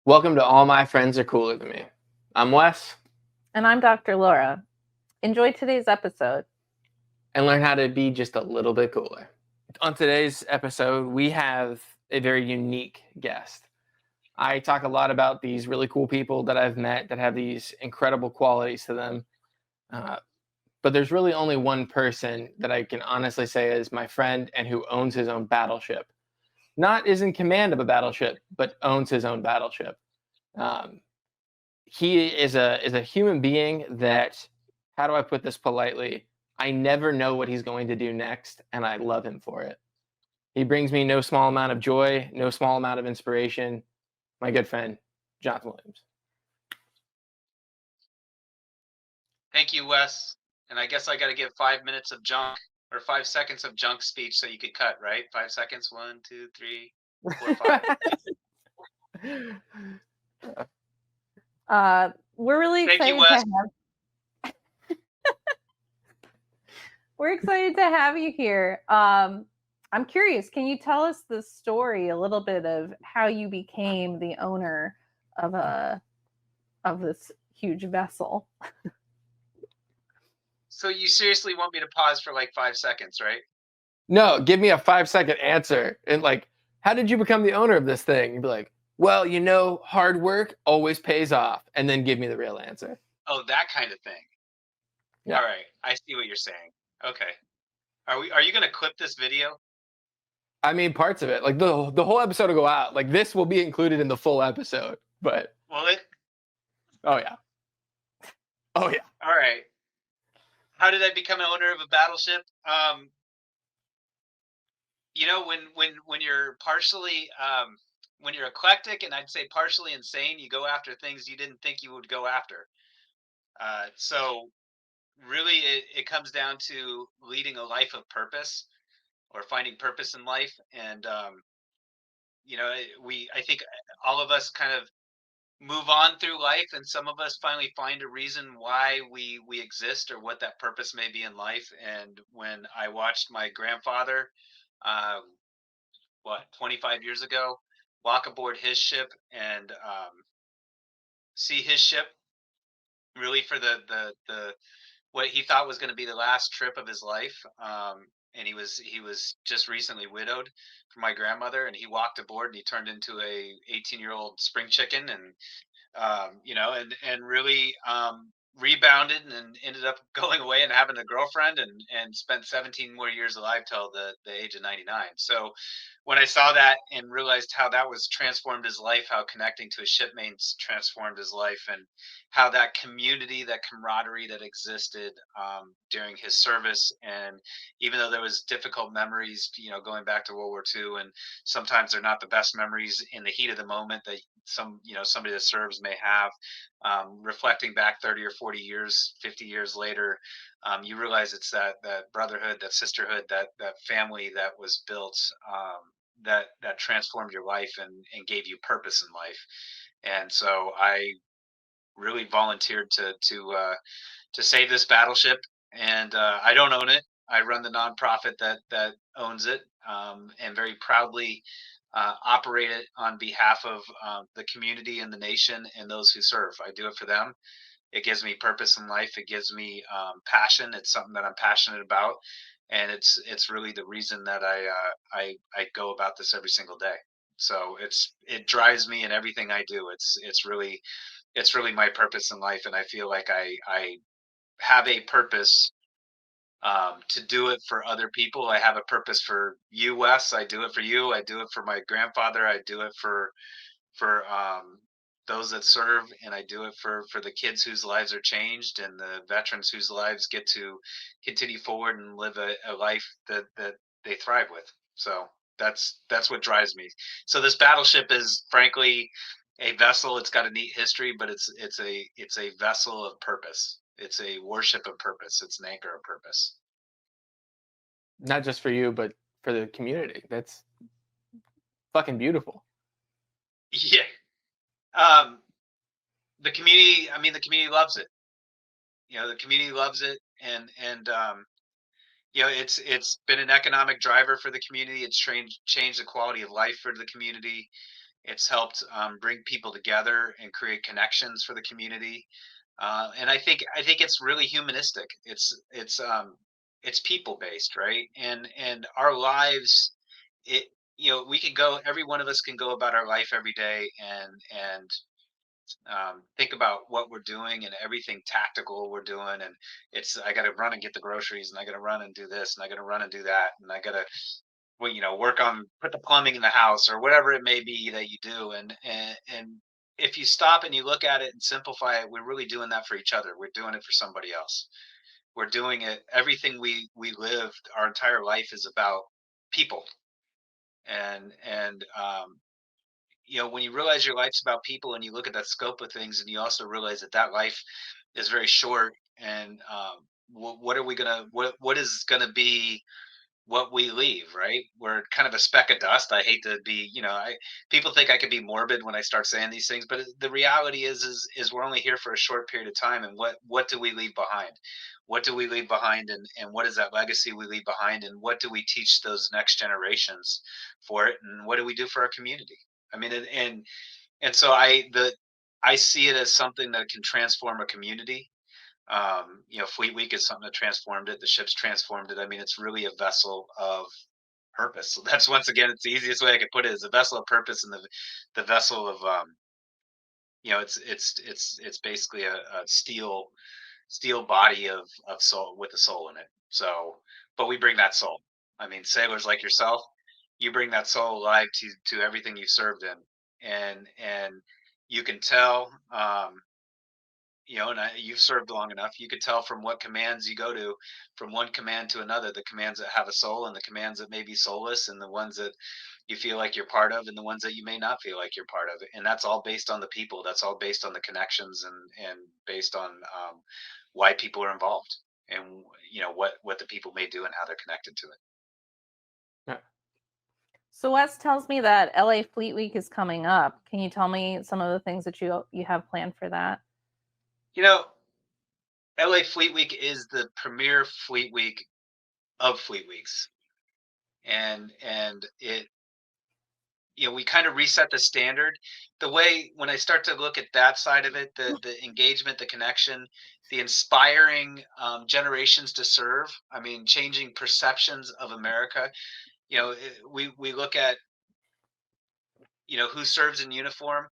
Welcome to All My Friends Are Cooler Than Me. I'm Wes, And I'm Dr. Laura. Enjoy today's episode. and learn how to be just a little bit cooler. On today's episode, we have a very unique guest. I talk a lot about these really cool people that I've met that have these incredible qualities to them. But there's really only one person that I can honestly say is my friend and who owns his own battleship. Not is in command of a battleship, but owns his own battleship. He is a human being that, how do I put this politely? I never know what he's going to do next, and I love him for it. He brings me no small amount of joy, no small amount of inspiration. My good friend, Jonathan Williams. Thank you, Wes. And I guess I got to give 5 minutes of junk or 5 seconds of junk speech so you could cut, right? 5 seconds. 1, 2, 3, 4, 5. We're really Thank excited you, Wes. We're excited to have you here. I'm curious, can you tell us the story a little bit of how you became the owner of this huge vessel? So you seriously want me to pause for like 5 seconds, right? No, give me a 5-second answer. And like, how did you become the owner of this thing? You'd be like, well, hard work always pays off. And then give me the real answer. Oh, that kind of thing. Yeah. All right. I see what you're saying. Okay. Are you going to clip this video? I mean, parts of it. Like the whole episode will go out. Like this will be included in the full episode. But will it? Oh yeah. Oh yeah. All right. How did I become an owner of a battleship? When you're partially when you're eclectic and I'd say partially insane, you go after things you didn't think you would go after. So really it comes down to leading a life of purpose or finding purpose in life. And I think all of us kind of move on through life, and some of us finally find a reason why we exist or what that purpose may be in life. And when I watched my grandfather 25 years ago walk aboard his ship and see his ship really for the what he thought was going to be the last trip of his life. And he was just recently widowed from my grandmother, and he walked aboard and he turned into a 18-year-old spring chicken, and and really rebounded and ended up going away and having a girlfriend and spent 17 more years alive till the age of 99. So when I saw that and realized how that was transformed his life, how connecting to his shipmates transformed his life, and how that community, that camaraderie that existed during his service, and even though there was difficult memories, going back to World War II, and sometimes they're not the best memories in the heat of the moment that somebody that serves may have, reflecting back 30 or 40 years, 50 years later, you realize it's that brotherhood, that sisterhood, that family that was built, that transformed your life and gave you purpose in life. And so I really volunteered to save this battleship, and I don't own it. I run the nonprofit that owns it, and very proudly operate it on behalf of the community and the nation and those who serve. I do it for them. It gives me purpose in life. It gives me passion. It's something that I'm passionate about, and it's really the reason that I go about this every single day. So it drives me in everything I do. It's really my purpose in life, and I feel like I have a purpose to do it for other people. I have a purpose for you, Wes. I do it for you. I do it for my grandfather. I do it for those that serve, and I do it for the kids whose lives are changed, and the veterans whose lives get to continue forward and live a life that they thrive with. So that's what drives me. So this battleship is frankly a vessel. It's got a neat history, but it's a vessel of purpose. It's a worship of purpose. It's an anchor of purpose. Not just for you, but for the community. That's fucking beautiful. Yeah. The community, the community loves it. The community loves it, and it's been an economic driver for the community. It's changed the quality of life for the community, It's helped bring people together and create connections for the community. And I think it's really humanistic. It's people based, right? And our lives, it we could go. Every one of us can go about our life every day and think about what we're doing and everything tactical we're doing. And I got to run and get the groceries, and I got to run and do this, and I got to run and do that, and I got to work on put the plumbing in the house or whatever it may be that you do. And if you stop and you look at it and simplify it, we're really doing that for each other. We're doing it for somebody else. We're doing it. Everything we live, our entire life is about people. And when you realize your life's about people, and you look at that scope of things, and you also realize that life is very short. And what are we gonna what is gonna be what we leave, right? We're kind of a speck of dust. I hate to be, people think I could be morbid when I start saying these things, but the reality is we're only here for a short period of time. And what do we leave behind? What do we leave behind, and what is that legacy we leave behind, and what do we teach those next generations for it, and what do we do for our community? I mean, and so I see it as something that can transform a community. Fleet Week is something that transformed it. The ship's transformed it. I mean, it's really a vessel of purpose. So that's, once again, it's the easiest way I could put it, is a vessel of purpose, and the vessel of it's basically a steel body of soul, with a soul in it. So, but we bring that soul. I mean, sailors like yourself, you bring that soul alive to everything you served in, and you can tell. And you've served long enough. You could tell from what commands you go to, from one command to another, the commands that have a soul, and the commands that may be soulless, and the ones that you feel like you're part of, and the ones that you may not feel like you're part of. And that's all based on the people. That's all based on the connections, and based on why people are involved, and what the people may do and how they're connected to it. Yeah. So Wes tells me that LA Fleet Week is coming up. Can you tell me some of the things that you have planned for that? LA Fleet Week is the premier Fleet Week of Fleet Weeks, and it we kind of reset the standard. The way, when I start to look at that side of it, the engagement, the connection, the inspiring generations to serve. I mean, changing perceptions of America. We look at who serves in uniform,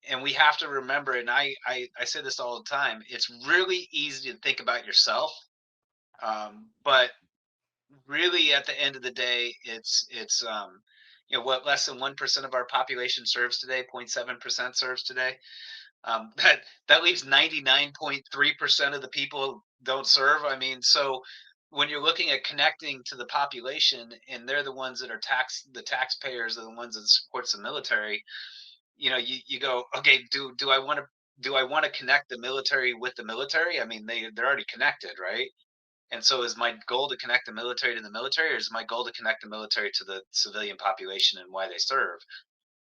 and we have to remember. And I say this all the time. It's really easy to think about yourself, but really, at the end of the day, it's what less than 1% of our population serves today. 0.7% serves today. That leaves 99.3% of the people don't serve. I mean, so when you're looking at connecting to the population, and they're the ones that are the taxpayers are the ones that supports the military. You go, okay, do I want to connect the military with the military? I mean, they're already connected, right? And so, is my goal to connect the military to the military, or is my goal to connect the military to the civilian population, and why they serve,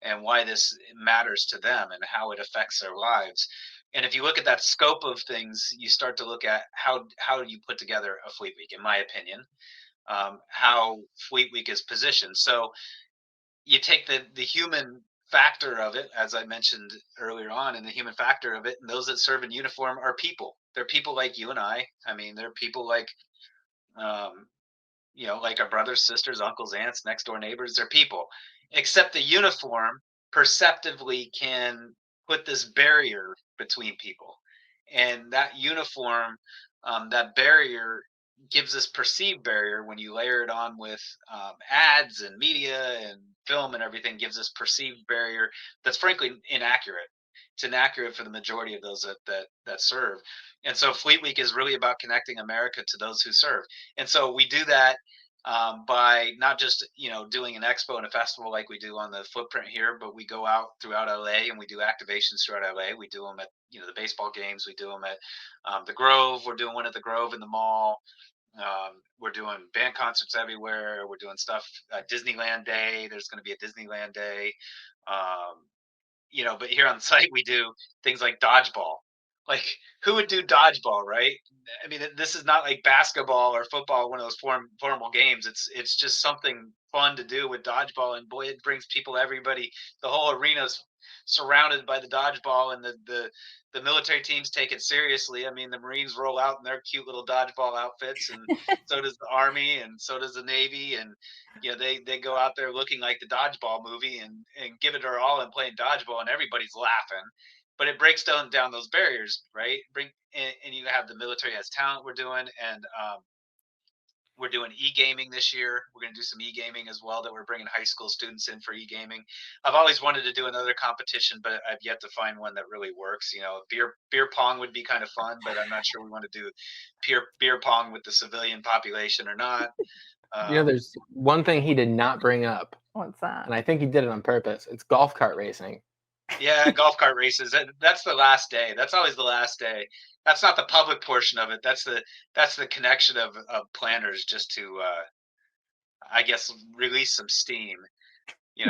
and why this matters to them, and how it affects their lives? And if you look at that scope of things, you start to look at how you put together a Fleet Week, in my opinion, how Fleet Week is positioned. So you take the human factor of it, as I mentioned earlier on, and the human factor of it, and those that serve in uniform are people. They're people like you and I. I mean, they're people like um, like our brothers, sisters, uncles, aunts, next door neighbors. They're people, except the uniform perceptively can put this barrier between people. And that uniform, that barrier, gives this perceived barrier. When you layer it on with ads and media and film and everything, gives this perceived barrier that's frankly inaccurate. It's inaccurate for the majority of those that serve. And so Fleet Week is really about connecting America to those who serve. And so we do that by not just doing an expo and a festival like we do on the footprint here, but we go out throughout LA and we do activations throughout LA. We do them at the baseball games. We do them at the Grove. We're doing one at the Grove in the mall. We're doing band concerts everywhere. We're doing stuff Disneyland Day. There's going to be a Disneyland Day. But here on site we do things like dodgeball. like who would do dodgeball, right? I mean, this is not like basketball or football, one of those formal games. It's just something fun to do with dodgeball, and boy, it brings people, everybody, the whole arena's surrounded by the dodgeball, and the military teams take it seriously. I mean, the Marines roll out in their cute little dodgeball outfits, and so does the Army, and so does the Navy, and they go out there looking like the dodgeball movie, and give it their all and playing dodgeball, and everybody's laughing. But it breaks down those barriers, right? And you have the military has talent we're doing, and we're doing e-gaming this year. We're going to do some e-gaming as well, that we're bringing high school students in for e-gaming. I've always wanted to do another competition, but I've yet to find one that really works. Beer pong would be kind of fun, but I'm not sure we want to do beer pong with the civilian population or not. There's one thing he did not bring up. What's that? And I think he did it on purpose. It's golf cart racing. Yeah, golf cart races. That's the last day. That's always the last day. That's not the public portion of it. That's the connection of planners, just to I guess release some steam.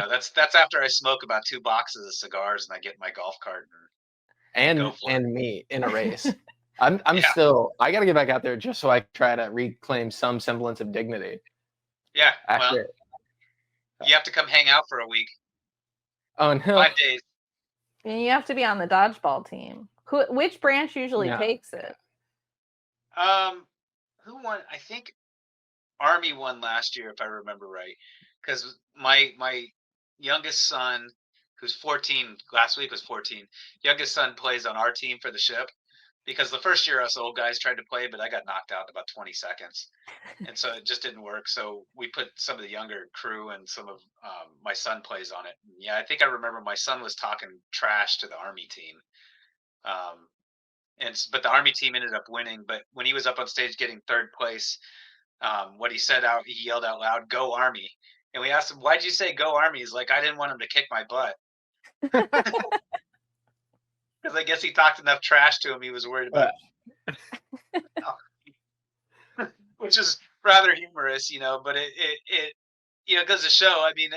That's after I smoke about 2 boxes of cigars and I get my golf cart and go for it. And me in a race. I'm Yeah. still, I got to get back out there just so I can try to reclaim some semblance of dignity. Yeah. Well, After, you have to come hang out for a week. oh no, 5 days. And you have to be on the dodgeball team. Which branch usually takes it? Who won? I think Army won last year, if I remember right, because my youngest son, who's 14, last week was 14. Youngest son plays on our team for the ship, because the first year us old guys tried to play, but I got knocked out in about 20 seconds, and so it just didn't work. So we put some of the younger crew, and some of my son plays on it. And yeah, I think I remember my son was talking trash to the Army team. But the Army team ended up winning. But when he was up on stage getting third place, what he yelled out loud, "Go Army!" And we asked him, "Why'd you say go Army?" He's like, "I didn't want him to kick my butt." Because I guess he talked enough trash to him, he was worried about it. Which is rather humorous, but it goes to show. I mean,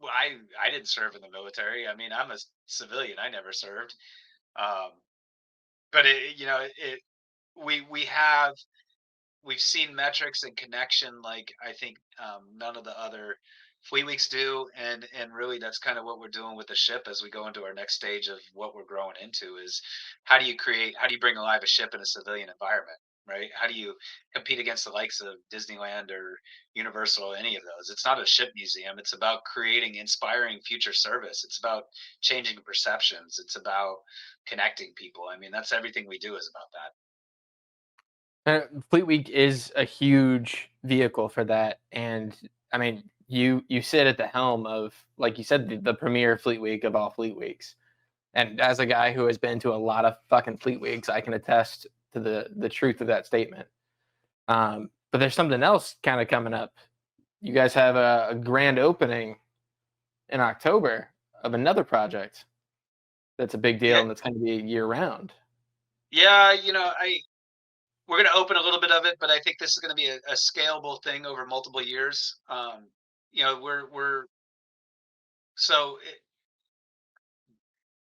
I didn't serve in the military. I mean, I'm a civilian. I never served. But we've seen metrics and connection like I think none of the other Fleet Weeks do, and really that's kind of what we're doing with the ship as we go into our next stage of what we're growing into, is how do you bring alive a ship in a civilian environment, right? How do you compete against the likes of Disneyland or Universal, any of those? It's not a ship museum. It's about creating inspiring future service. It's about changing perceptions. It's about connecting people. I mean, that's everything we do is about that. Fleet Week is a huge vehicle for that, and I mean, you sit at the helm of, like you said, the premier Fleet Week of all Fleet Weeks. And as a guy who has been to a lot of fucking Fleet Weeks, I can attest to the truth of that statement. But there's something else kind of coming up. You guys have a grand opening in October of another project that's a big deal, and that's going to be year round. Yeah, we're going to open a little bit of it, but I think this is going to be a scalable thing over multiple years.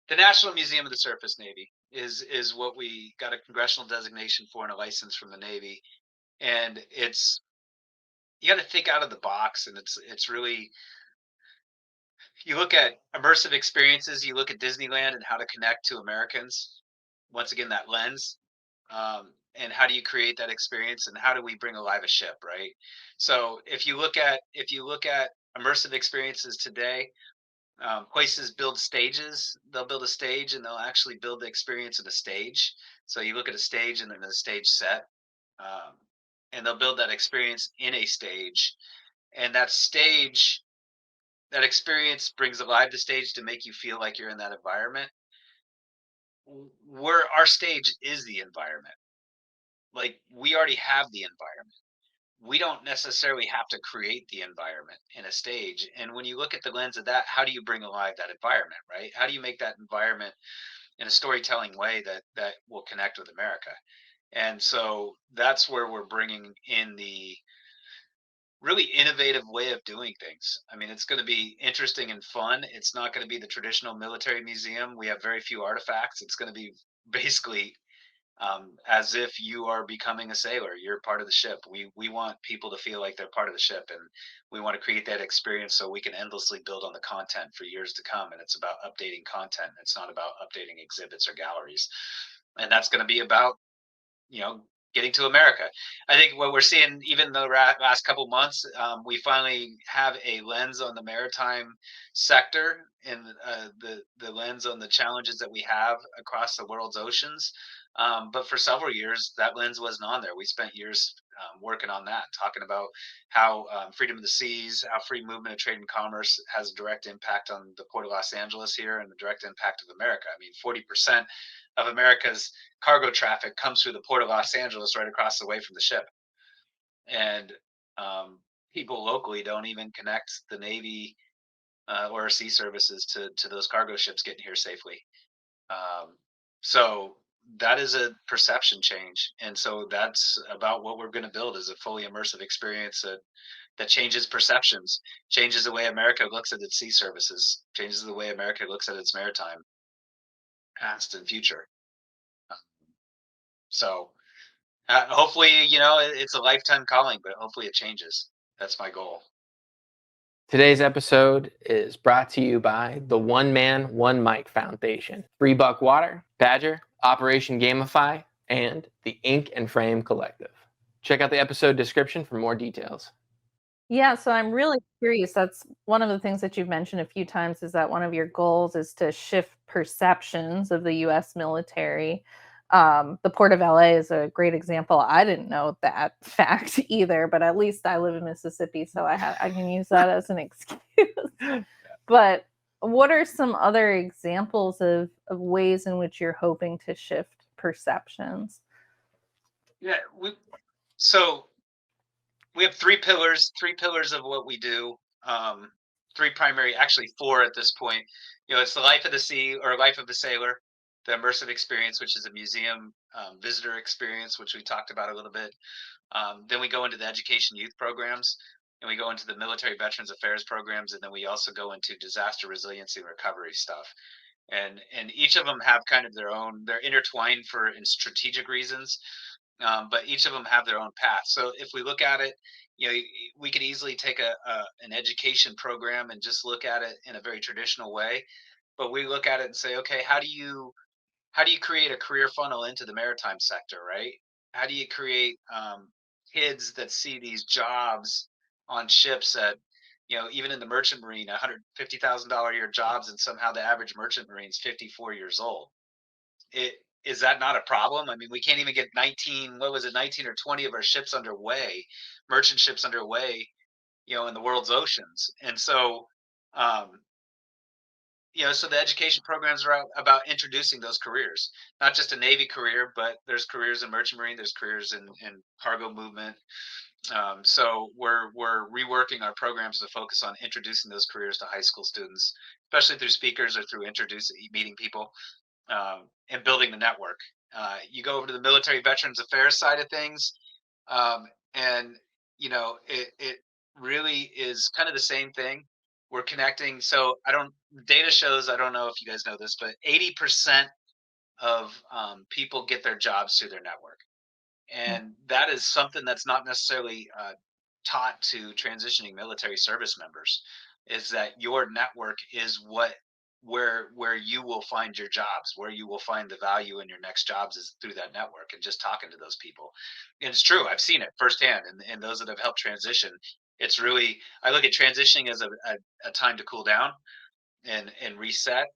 The National Museum of the Surface Navy is what we got a congressional designation for and a license from the Navy, and you got to think out of the box, and it's really, you look at immersive experiences, you look at Disneyland and how to connect to Americans. Once again, that lens. And how do you create that experience, and how do we bring alive a ship, right? So if you look at immersive experiences today, places build stages. They'll build a stage and they'll actually build the experience of a stage. So you look at a stage and then a stage set, and they'll build that experience in a stage, and that experience brings alive the stage to make you feel like you're in that environment. Our stage is the environment. Like, we already have the environment. We don't necessarily have to create the environment in a stage. And when you look at the lens of that, how do you bring alive that environment, right? How do you make that environment in a storytelling way that will connect with America? And so that's where we're bringing in the really innovative way of doing things. I mean, it's going to be interesting and fun. It's not going to be the traditional military museum. We have very few artifacts. It's going to be basically as if you are becoming a sailor. You're part of the ship. We want people to feel like they're part of the ship, and we want to create that experience so we can endlessly build on the content for years to come. And it's about updating content. It's not about updating exhibits or galleries. And that's going to be about, you know, getting to America. I think what we're seeing, even the last couple months, we finally have a lens on the maritime sector, and the lens on the challenges that we have across the world's oceans. But for several years, that lens wasn't on there. We spent years working on that, talking about how freedom of the seas, how free movement of trade and commerce has a direct impact on the Port of Los Angeles here and the direct impact of America. I mean, 40% of America's cargo traffic comes through the Port of Los Angeles right across the way from the ship. And people locally don't even connect the Navy or sea services to those cargo ships getting here safely. So that is a perception change. And so that's about what we're going to build, is a fully immersive experience that changes perceptions, changes the way America looks at its sea services, changes the way America looks at its maritime past and future. So hopefully, it's a lifetime calling, but hopefully it changes. That's my goal. Today's episode is brought to you by the One Man, One Mic Foundation, Free Buck Water, Badger, Operation Gamify, and the Ink and Frame Collective. Check out the episode description for more details. Yeah, so I'm really curious. That's one of the things that you've mentioned a few times, is that one of your goals is to shift perceptions of the US military. The Port of LA is a great example. I didn't know that fact either, but at least I live in Mississippi, so I can use that as an excuse. But what are some other examples of ways in which you're hoping to shift perceptions? Yeah, so we have three pillars of what we do. Three primary, actually four at this point. It's the life of the sea, or life of the sailor, the immersive experience, which is a museum visitor experience, which we talked about a little bit. Then we go into the education youth programs, and we go into the military veterans affairs programs, and then we also go into disaster resiliency and recovery stuff. And each of them have kind of their own, they're intertwined in strategic reasons, but each of them have their own path. So if we look at it, we could easily take an education program and just look at it in a very traditional way, but we look at it and say, okay, how do you create a career funnel into the maritime sector, right? How do you create kids that see these jobs on ships at, even in the merchant marine, $150,000 a year jobs, and somehow the average merchant marine is 54 years old? Is that not a problem? I mean, we can't even get 19 or 20 of our ships underway, merchant ships underway, in the world's oceans. And so, so the education programs are about introducing those careers, not just a Navy career, but there's careers in merchant marine, there's careers in cargo movement. So we're reworking our programs to focus on introducing those careers to high school students, especially through speakers or through meeting people, and building the network. You go over to the military veterans affairs side of things, and it really is kind of the same thing. We're connecting. So data shows, I don't know if you guys know this, but 80% of people get their jobs through their network. And that is something that's not necessarily taught to transitioning military service members, is that your network is where you will find your jobs, where you will find the value in your next jobs, is through that network and just talking to those people. And it's true, I've seen it firsthand, and those that have helped transition. It's really, I look at transitioning as a time to cool down and reset,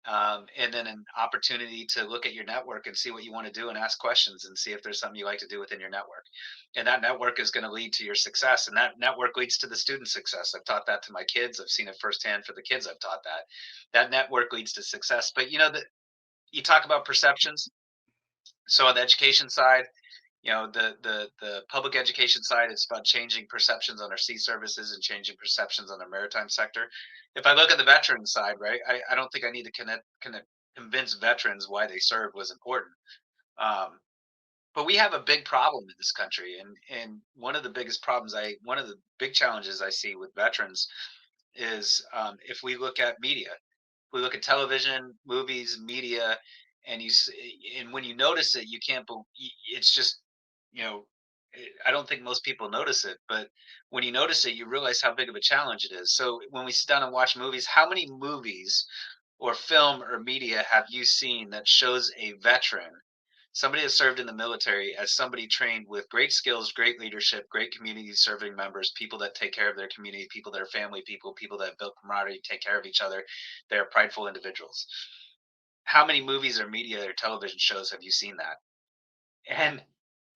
and then an opportunity to look at your network and see what you want to do and ask questions and see if there's something you like to do within your network. And that network is going to lead to your success, and that network leads to the student success. I've taught that to my kids. I've seen it firsthand for the kids I've taught that. That network leads to success. But you talk about perceptions. So on the education side, the public education side, it's about changing perceptions on our sea services and changing perceptions on the maritime sector. If I look at the veteran side, right, I don't think I need to convince veterans why they served was important. But we have a big problem in this country, and one of the big challenges I see with veterans is, if we look at media, we look at television, movies, media, and and when you notice it, you can't believe it's just, you know, I don't think most people notice it, but when you notice it, you realize how big of a challenge it is. So when we sit down and watch movies, how many movies or film or media have you seen that shows a veteran, somebody that served in the military, as somebody trained with great skills, great leadership, great community serving members, people that take care of their community, people that are family people, people that build camaraderie, take care of each other, they're prideful individuals. How many movies or media or television shows have you seen that?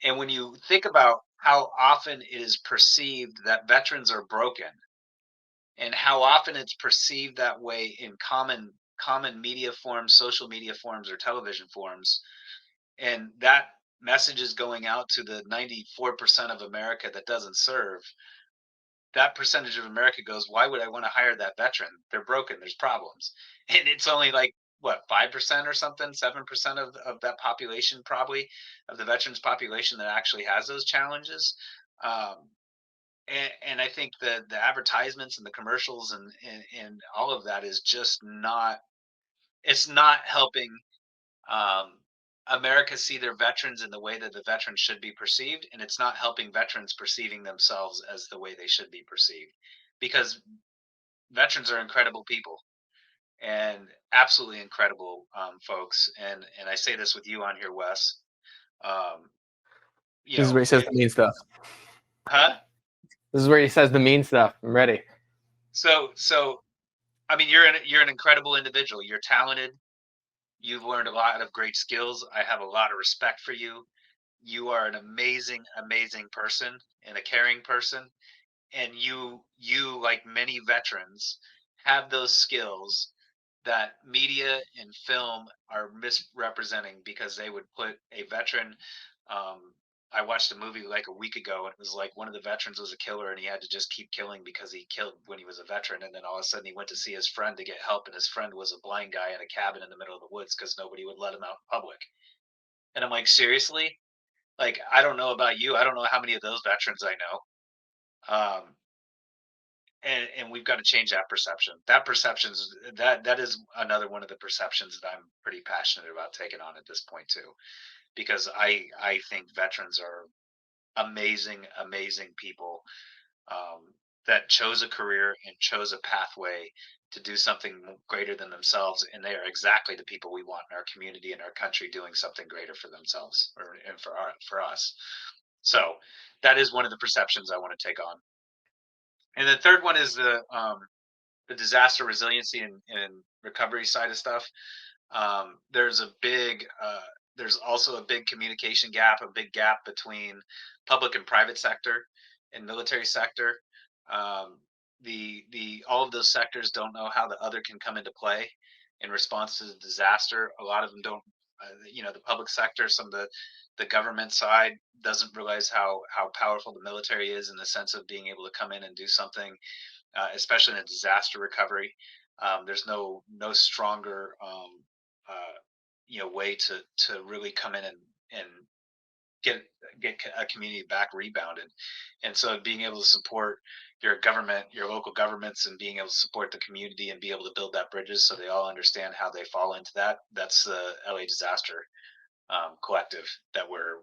And when you think about how often it is perceived that veterans are broken, and how often it's perceived that way in common media forms, social media forms, or television forms, and that message is going out to the 94% of America that doesn't serve, that percentage of America goes, why would I want to hire that veteran? They're broken. There's problems. And it's only like, what, 5% or something, 7% of that population, probably, of the veterans population that actually has those challenges. Um, and I think the advertisements and the commercials and all of that is just not, it's not helping um, America see their veterans in the way that the veterans should be perceived, and it's not helping veterans perceiving themselves as the way they should be perceived, because veterans are incredible people and absolutely incredible folks. And I say this with you on here, Wes. Um, you This is know, where he says the mean stuff. huh? This is where he says the mean stuff. I'm ready. So I mean, you're an incredible individual. You're talented. You've learned a lot of great skills. I have a lot of respect for you. You are an amazing, amazing person and a caring person. And you, like many veterans, have those skills that media and film are misrepresenting, because they would put a veteran. um, I watched a movie like a week ago, and it was like one of the veterans was a killer, and he had to just keep killing because he killed when he was a veteran. And then all of a sudden he went to see his friend to get help, and his friend was a blind guy in a cabin in the middle of the woods because nobody would let him out in public. And I'm like, seriously? Like, I don't know about you, I don't know how many of those veterans I know. And we've got to change that perception. That is another one of the perceptions that I'm pretty passionate about taking on at this point too, because I think veterans are amazing, amazing people, um, that chose a career and chose a pathway to do something greater than themselves, and they are exactly the people we want in our community and our country, doing something greater for themselves, and for us. So that is one of the perceptions I want to take on. And the third one is the disaster resiliency and recovery side of stuff. There's a big there's also a big communication gap, a big gap between public and private sector and military sector. Um, the all of those sectors don't know how the other can come into play in response to the disaster. A lot of them don't. The public sector, some of the government side doesn't realize how powerful the military is in the sense of being able to come in and do something, especially in a disaster recovery. There's no stronger way to really come in and get get a community back rebounded. And so being able to support your government, your local governments, and being able to support the community and be able to build that bridges so they all understand how they fall into that. That's the LA Disaster Collective that we're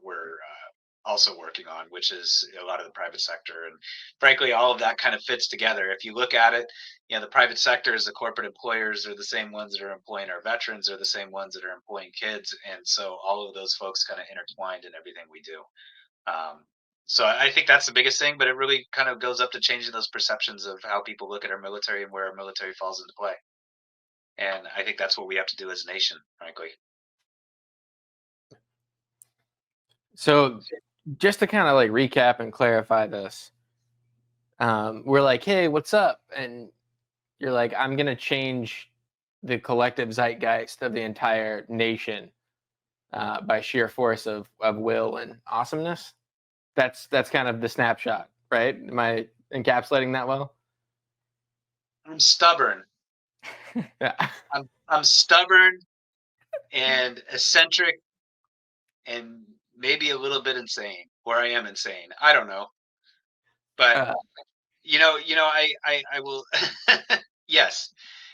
also working on, which is a lot of the private sector. And frankly, all of that kind of fits together. If you look at it, the private sector is the corporate employers are the same ones that are employing our veterans, are the same ones that are employing kids. And so all of those folks kind of intertwined in everything we do. Um, so I think that's the biggest thing, but it really kind of goes up to changing those perceptions of how people look at our military and where our military falls into play. And I think that's what we have to do as a nation, frankly. So, just to kind of like recap and clarify this, we're like, hey, what's up? And you're like, I'm going to change the collective zeitgeist of the entire nation by sheer force of will and awesomeness. That's kind of the snapshot, right? Am I encapsulating that well? I'm stubborn. Yeah. I'm stubborn and eccentric and maybe a little bit insane, or I am insane. I don't know. But Uh, I will. Yes,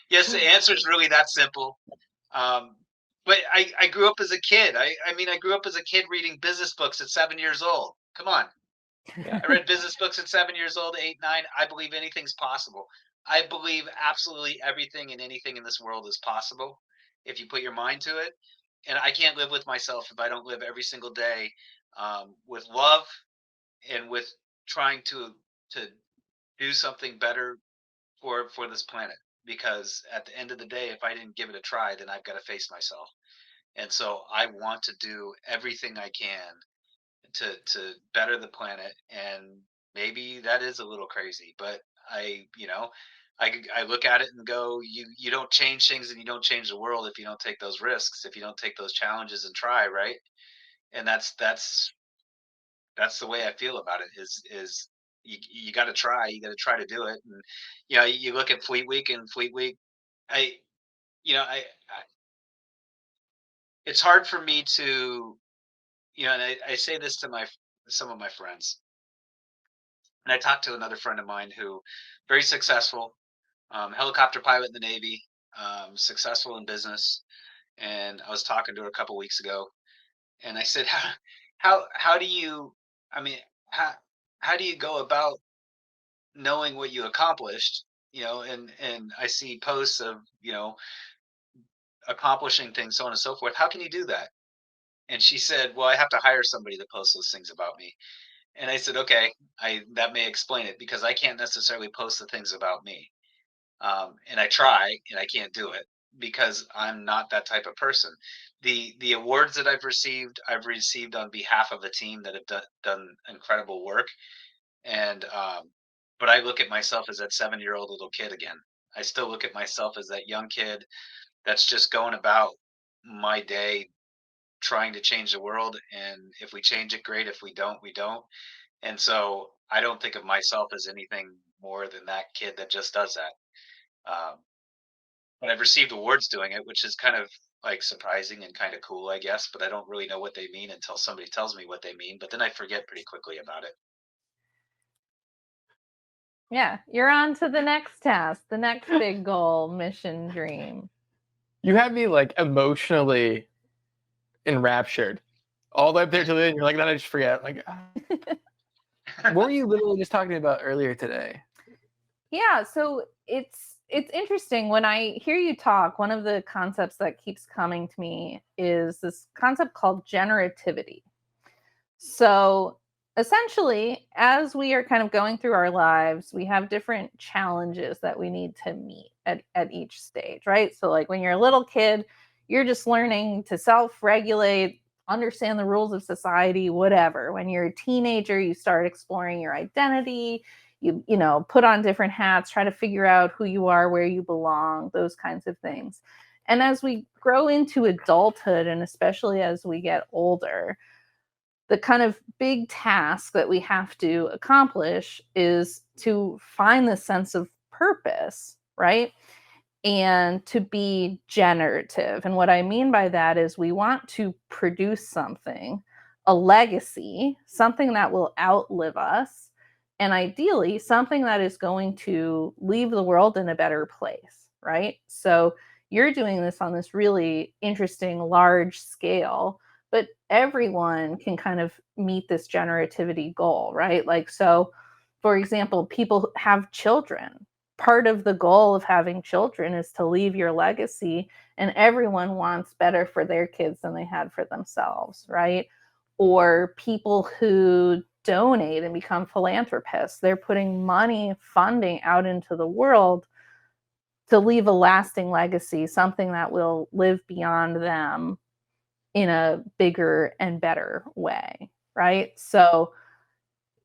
yes. The answer is really that simple. Um, but I grew up as a kid. I mean, I grew up as a kid reading business books at 7 years old. Come on. Yeah. I read business books at 7 years old, 8, 9. I believe anything's possible. I believe absolutely everything and anything in this world is possible if you put your mind to it. And I can't live with myself if I don't live every single day with love and with trying to do something better for this planet. Because at the end of the day, if I didn't give it a try, then I've got to face myself. And so I want to do everything I can to better the planet. And maybe that is a little crazy, but I look at it and go, you don't change things and you don't change the world if you don't take those risks, if you don't take those challenges and try, right? And that's the way I feel about it. Is you got to try, you got to try to do it. And you look at Fleet Week, and Fleet Week, I I it's hard for me to, and I say this to my some of my friends. And I talked to another friend of mine who very successful, helicopter pilot in the Navy, successful in business. And I was talking to her a couple weeks ago, and I said, how do you, I mean, how how do you go about knowing what you accomplished? And I see posts of accomplishing things, so on and so forth. How can you do that? And she said, well, I have to hire somebody to post those things about me. And I said, okay, I that may explain it, because I can't necessarily post the things about me. And I try, and I can't do it because I'm not that type of person. The awards that I've received on behalf of a team that have done incredible work. And but I look at myself as that 7-year-old little kid again. I still look at myself as that young kid that's just going about my day trying to change the world. And if we change it, great. If we don't, we don't. And so I don't think of myself as anything more than that kid that just does that. But I've received awards doing it, which is kind of like surprising and kind of cool, I guess. But I don't really know what they mean until somebody tells me what they mean. But then I forget pretty quickly about it. Yeah, you're on to the next task, the next big goal, mission, dream. You have me like emotionally enraptured all the way up there to the end. You're like, then I just forget. Like, what were you literally just talking about earlier today? Yeah, so it's interesting when I hear you talk. One of the concepts that keeps coming to me is this concept called generativity. So essentially, as we are kind of going through our lives, we have different challenges that we need to meet at each stage, right? So, like when you're a little kid, you're just learning to self regulate, understand the rules of society, whatever. When you're a teenager, you start exploring your identity. You put on different hats, try to figure out who you are, where you belong, those kinds of things. And as we grow into adulthood, and especially as we get older, the kind of big task that we have to accomplish is to find the sense of purpose, right? And to be generative. And what I mean by that is we want to produce something, a legacy, something that will outlive us, and ideally something that is going to leave the world in a better place, right? So you're doing this on this really interesting large scale, but everyone can kind of meet this generativity goal, right? Like, so for example, people have children. Part of the goal of having children is to leave your legacy, and everyone wants better for their kids than they had for themselves, right? Or people who donate and become philanthropists, they're putting money, funding out into the world to leave a lasting legacy, something that will live beyond them in a bigger and better way, right? So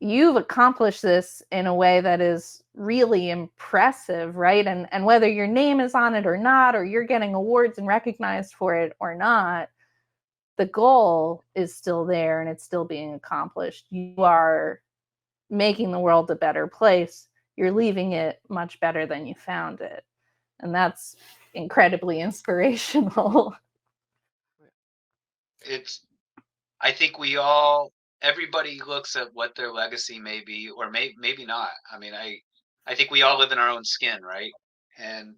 you've accomplished this in a way that is really impressive, right? And whether your name is on it or not, or you're getting awards and recognized for it or not, the goal is still there and it's still being accomplished. You are making the world a better place. You're leaving it much better than you found it. And that's incredibly inspirational. I think everybody looks at what their legacy may be, or maybe not. I mean, I think we all live in our own skin, right? And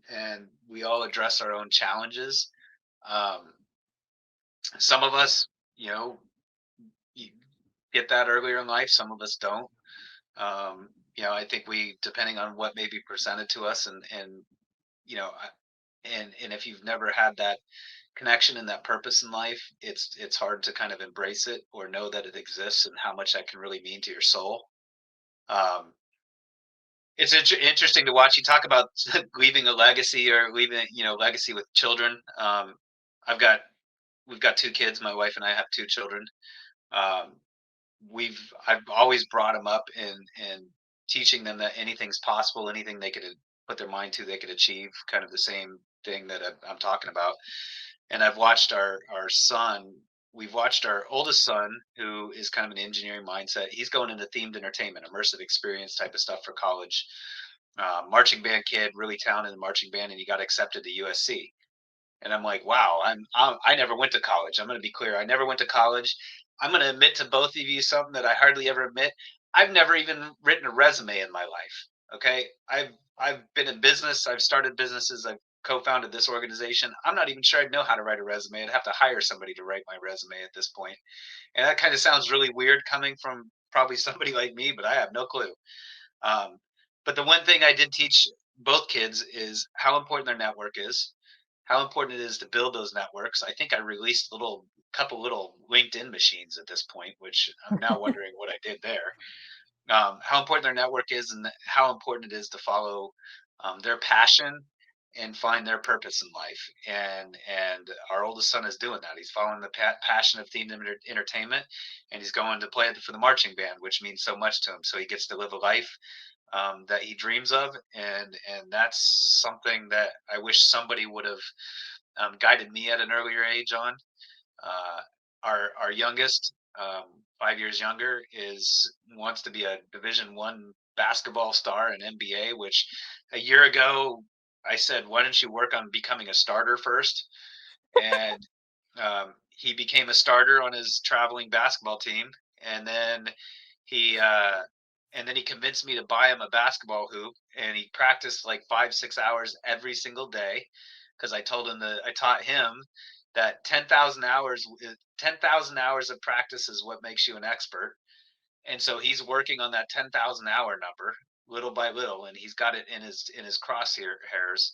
we all address our own challenges. Um, Some of us, you get that earlier in life. Some of us don't. I think depending on what may be presented to us, and you know, and if you've never had that connection and that purpose in life, it's hard to kind of embrace it or know that it exists and how much that can really mean to your soul. Um, it's interesting to watch you talk about leaving a legacy or leaving, legacy with children. I've got we've got two kids. My wife and I have two children. Um, I've always brought them up in teaching them that anything's possible, anything they could put their mind to, they could achieve. Kind of the same thing that I'm talking about. And I've watched our son. We've watched our oldest son, who is kind of an engineering mindset. He's going into themed entertainment, immersive experience type of stuff for college. Marching band kid, really talented in marching band, and he got accepted to USC. And I'm like, wow, I never went to college. I'm going to be clear. I never went to college. I'm going to admit to both of you something that I hardly ever admit. I've never even written a resume in my life. Okay. I've been in business. I've started businesses. I've co-founded this organization. I'm not even sure I'd know how to write a resume. I'd have to hire somebody to write my resume at this point. And that kind of sounds really weird coming from probably somebody like me, but I have no clue. Um, but the one thing I did teach both kids is how important their network is, how important it is to build those networks. I think I released couple little LinkedIn machines at this point, which I'm now wondering what I did there. How important their network is, and how important it is to follow their passion and find their purpose in life. And our oldest son is doing that. He's following the passion of themed entertainment, and he's going to play for the marching band, which means so much to him. So he gets to live a life that he dreams of, and that's something that I wish somebody would have guided me at an earlier age on. Uh, our youngest, 5 years younger, wants to be a Division I basketball star in NBA. Which a year ago I said, why don't you work on becoming a starter first? And he became a starter on his traveling basketball team, and then he uh, he convinced me to buy him a basketball hoop, and he practiced like 5-6 hours every single day because I told him that I taught him that 10,000 hours of practice is what makes you an expert. And so he's working on that 10,000 hour number little by little, and he's got it in his crosshairs,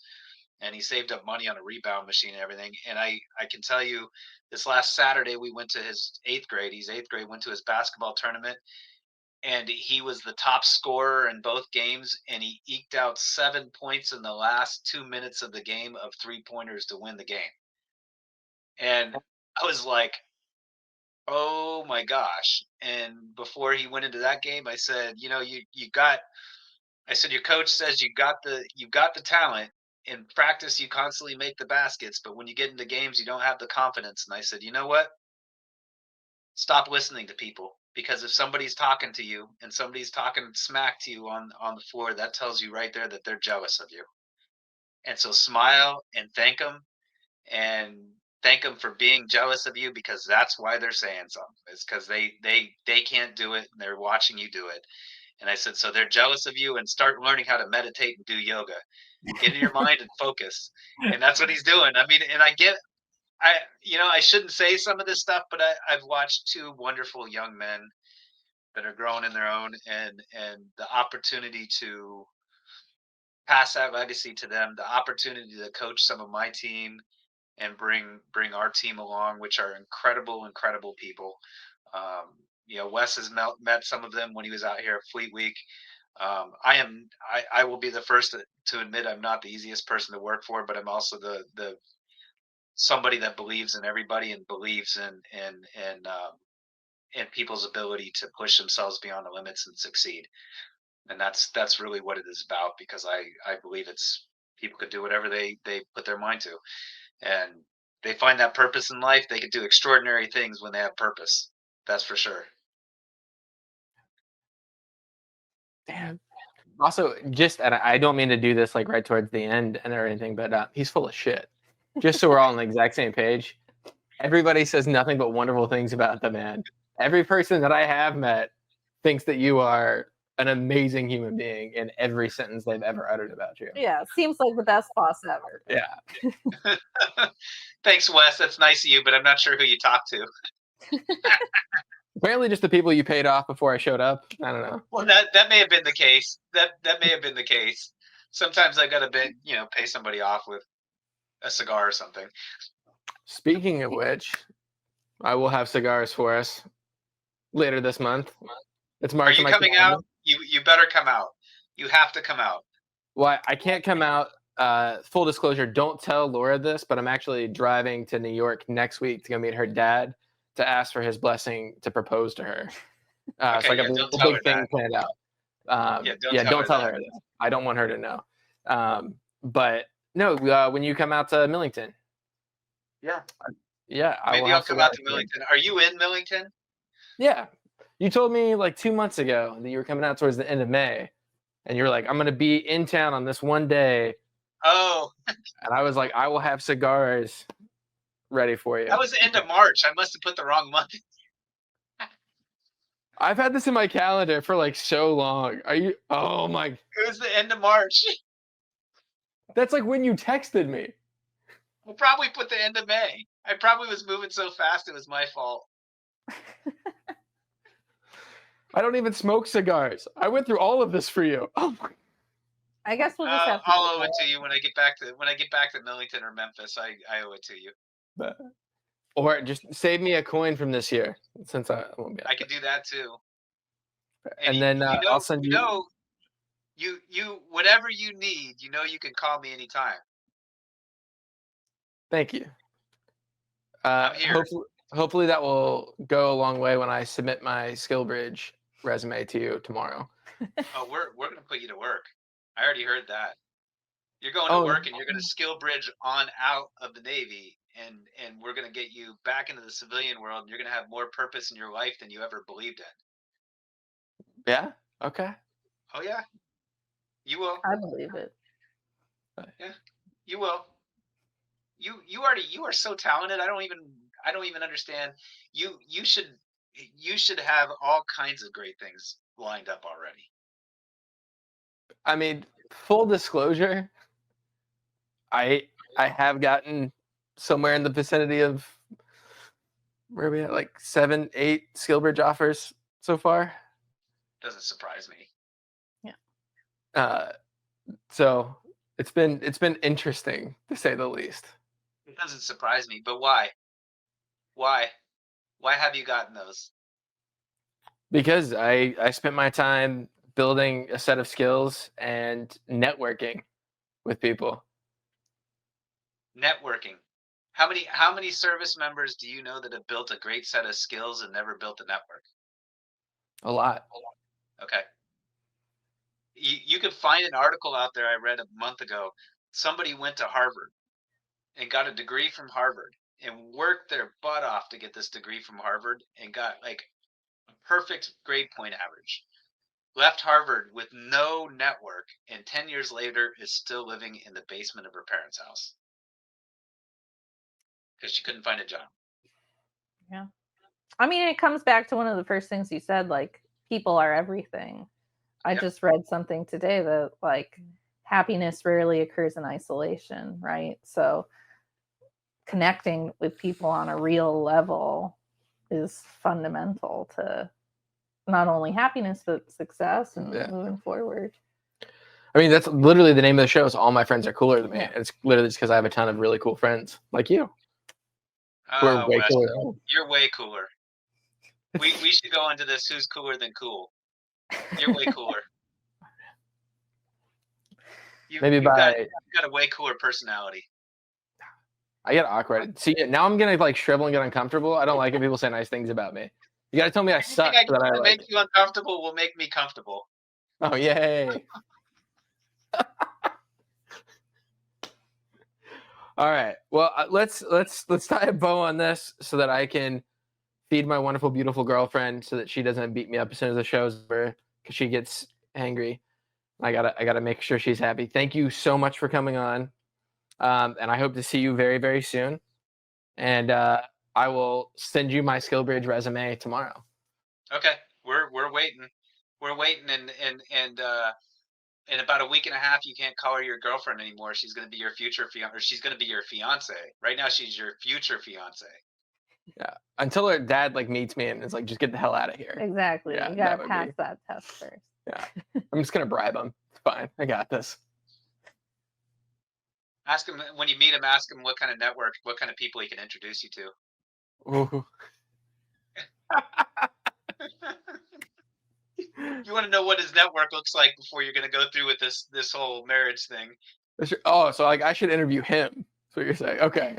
and he saved up money on a rebound machine and everything. And I can tell you, this last Saturday we went to his eighth grade. He's eighth grade. Went to his basketball tournament, and he was the top scorer in both games. And he eked out 7 points in the last 2 minutes of the game of 3-pointers to win the game. And I was like, oh my gosh. And before he went into that game, I said, I said, your coach says you got the talent. In practice, you constantly make the baskets, but when you get into games, you don't have the confidence. And I said, you know what? Stop listening to people, because if somebody's talking to you and somebody's talking smack to you on the floor, that tells you right there that they're jealous of you. And so smile and and thank them for being jealous of you, because that's why they're saying something. It's because they can't do it and they're watching you do it. And I said, so they're jealous of you, and start learning how to meditate and do yoga. Get in your mind and focus. And that's what he's doing. I mean, and I shouldn't say some of this stuff, but I've watched two wonderful young men that are growing in their own, and the opportunity to pass that legacy to them, the opportunity to coach some of my team and bring our team along, which are incredible people. Wes has met some of them when he was out here at Fleet Week. I will be the first to admit I'm not the easiest person to work for, but I'm also the somebody that believes in everybody and believes in people's ability to push themselves beyond the limits and succeed. And that's really what it is about, because I believe it's people could do whatever they put their mind to, and they find that purpose in life. They could do extraordinary things when they have purpose. That's for sure. Damn. Also, and I don't mean to do this like right towards the end and everything, but he's full of shit. Just so we're all on the exact same page. Everybody says nothing but wonderful things about the man. Every person that I have met thinks that you are an amazing human being in every sentence they've ever uttered about you. Yeah, seems like the best boss ever. Yeah. Thanks, Wes. That's nice of you, but I'm not sure who you talk to. Apparently, just the people you paid off before I showed up. I don't know. Well, that may have been the case. That may have been the case. Sometimes I gotta pay somebody off with a cigar or something. Speaking of which, I will have cigars for us later this month. It's Are marked you on my coming calendar. out? You better come out. You have to come out. Well, I can't come out. Full disclosure, don't tell Laura this, but I'm actually driving to New York next week to go meet her dad to ask for his blessing to propose to her. Okay, So I got yeah, a don't little tell big her thing that. planned out. Yeah, don't tell her that. this. I don't want her to know. But no, when you come out to Millington, Yeah. I will Maybe I'll have come out cigars to for you. Millington. Are you in Millington? Yeah, you told me like 2 months ago that you were coming out towards the end of May, and you were like, "I'm going to be in town on this one day," Oh, and I was like, "I will have cigars ready for you." that was the end of March. I must have put the wrong month. I've had this in my calendar for like so long. Are you? Oh my! It was the end of March. That's like when you texted me. I probably put the end of May. I probably was moving so fast it was my fault. I don't even smoke cigars. I went through all of this for you. Oh my! I guess we'll just have to. I'll owe it to you when I get back to Millington or Memphis. I owe it to you. Or just save me a coin from this year, since I won't be. I can do that too. And then I'll send you. You whatever you need, you can call me anytime. Thank you. I'm here. Hopefully that will go a long way when I submit my SkillBridge resume to you tomorrow. Oh, we're gonna put you to work. I already heard that. You're going to work and you're gonna skill bridge on out of the Navy, and we're gonna get you back into the civilian world, and you're gonna have more purpose in your life than you ever believed in. Yeah. Okay. Oh yeah. You will. I believe it. Yeah. You will. You are so talented. I don't even understand. You should have all kinds of great things lined up already. I mean, full disclosure, I have gotten somewhere in the vicinity of where are we at, like 7, 8 SkillBridge offers so far. Doesn't surprise me. So it's been interesting to say the least. It doesn't surprise me, but why? Why have you gotten those? Because I spent my time building a set of skills and networking with people. Networking. How many service members do you know that have built a great set of skills and never built a network? A lot. Okay. You could find an article out there I read a month ago. Somebody went to Harvard and got a degree from Harvard and worked their butt off to get this degree from Harvard and got like a perfect grade point average. Left Harvard with no network, and 10 years later is still living in the basement of her parents' house because she couldn't find a job. Yeah. I mean, it comes back to one of the first things you said, like, people are everything. I just read something today that, like, happiness rarely occurs in isolation, right? So connecting with people on a real level is fundamental to not only happiness, but success and moving forward. I mean, that's literally the name of the show is All My Friends Are Cooler Than Me. It's literally just because I have a ton of really cool friends like you. Oh, way cooler. You're way cooler. We should go into this who's cooler than cool. You're way cooler. You've got a way cooler personality. I get awkward. See, now I'm gonna like shrivel and get uncomfortable. I don't like it. People say nice things about me. You gotta tell me I suck. Anything I can make you uncomfortable will make me comfortable. Oh yay! All right. Well, let's tie a bow on this so that I can feed my wonderful, beautiful girlfriend so that she doesn't beat me up as soon as the show's over because she gets angry. I gotta make sure she's happy. Thank you so much for coming on, and I hope to see you very, very soon. And I will send you my SkillBridge resume tomorrow. Okay, we're waiting. we're waiting, and in about a week and a half, you can't call her your girlfriend anymore. She's going to be your future fiance, or she's going to be your fiance. Right now, she's your future fiance. Yeah. Until her dad like meets me and is like, just get the hell out of here. Exactly. Yeah, You that gotta would pass be- that test first. Yeah. I'm just gonna bribe him. It's fine. I got this. Ask him when you meet him. Ask him what kind of network, what kind of people he can introduce you to. Ooh. You want to know what his network looks like before you're going to go through with this whole marriage thing. Oh, so like I should interview him. That's what you're saying. Okay.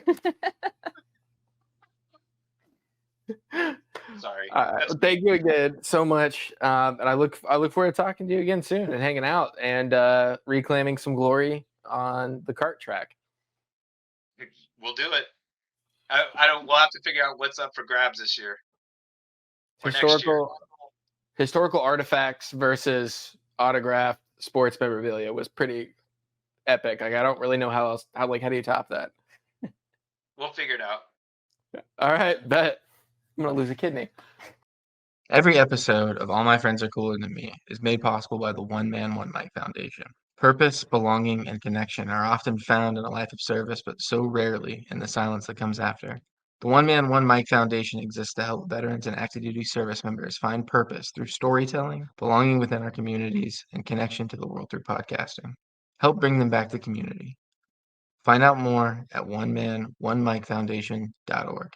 Sorry. Well, thank you again so much, and I look forward to talking to you again soon and hanging out and reclaiming some glory on the kart track. We'll do it. I don't. We'll have to figure out what's up for grabs this year. Or next year. Historical artifacts versus autographed sports memorabilia was pretty epic. Like I don't really know how do you top that? We'll figure it out. All right, bet. I'm gonna lose a kidney. Every episode of All My Friends Are Cooler Than Me is made possible by the One Man, One Mic Foundation. Purpose, belonging, and connection are often found in a life of service, but so rarely in the silence that comes after. The One Man, One Mic Foundation exists to help veterans and active duty service members find purpose through storytelling, belonging within our communities, and connection to the world through podcasting. Help bring them back to community. Find out more at onemanonemicfoundation.org.